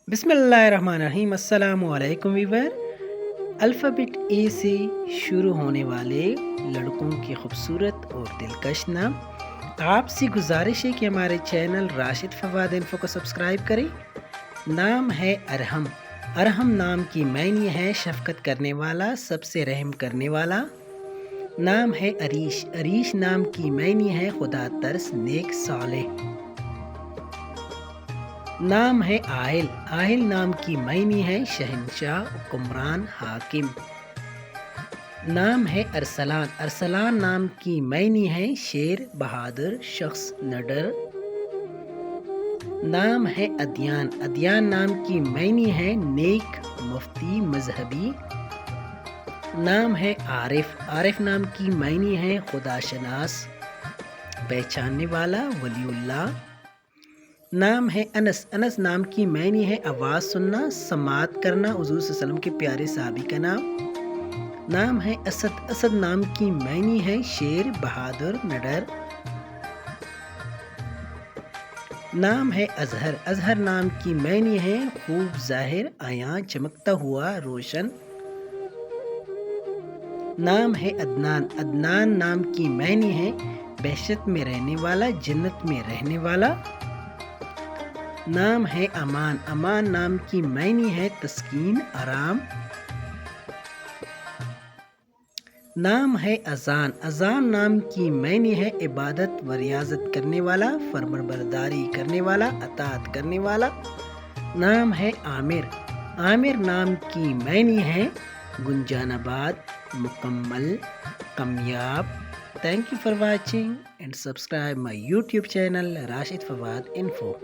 बिस्मिल्लाहिर्रहमानिर्रहीम। अस्सलामु अलैकुम वीवर। अल्फ़ाबेट ए से शुरू होने वाले लड़कों के खूबसूरत और दिलकश नाम। आपसे गुजारिश है कि हमारे चैनल राशिद फवाद इन्फो को सब्सक्राइब करें। नाम है अरहम। अरहम नाम की मायने है शफ़क़त करने वाला, सबसे रहम करने वाला। नाम है अरीश। अरीश नाम की मायने है खुदा तरस, नेक, सालेह। नाम है आहिल। आहिल नाम की मायने है शहंशाह, हुक्मरान, हाकिम। नाम है अरसलान। अरसलान नाम की मायने है शेर, बहादुर, शख्स, निडर। नाम है अदयान। अदयान नाम की मायने है नेक, मुफ्ती, मजहबी। नाम है आरिफ। आरिफ नाम की मायने है खुदाशनास, पहचानने वाला, वलीउल्लाह। नाम है अनस। अनस नाम की मायने है आवाज़ सुनना, समात करना, हुज़ूर सल्लल्लाहु अलैहि वसल्लम के प्यारे सहाबी का नाम। नाम है असद। असद नाम की मायने है शेर, बहादुर, निडर। नाम है अजहर। अजहर नाम की मायने है खूब, ज़ाहिर, आया, चमकता हुआ, रोशन। नाम है अदनान। अदनान नाम की मायने है बहशत में रहने वाला, जन्नत में रहने वाला। नाम है अमान। अमान नाम की मायने है तस्कीन, आराम। नाम है अजान। अजान नाम की मायने है इबादत व रियाजत करने वाला, फरमाबरदारी करने वाला, अताअत करने वाला। नाम है आमिर। आमिर नाम की मायने है गुंजानाबाद, मुकम्मल, कामयाब। Thank you for watching and subscribe my YouTube channel Rashid Fawad Info.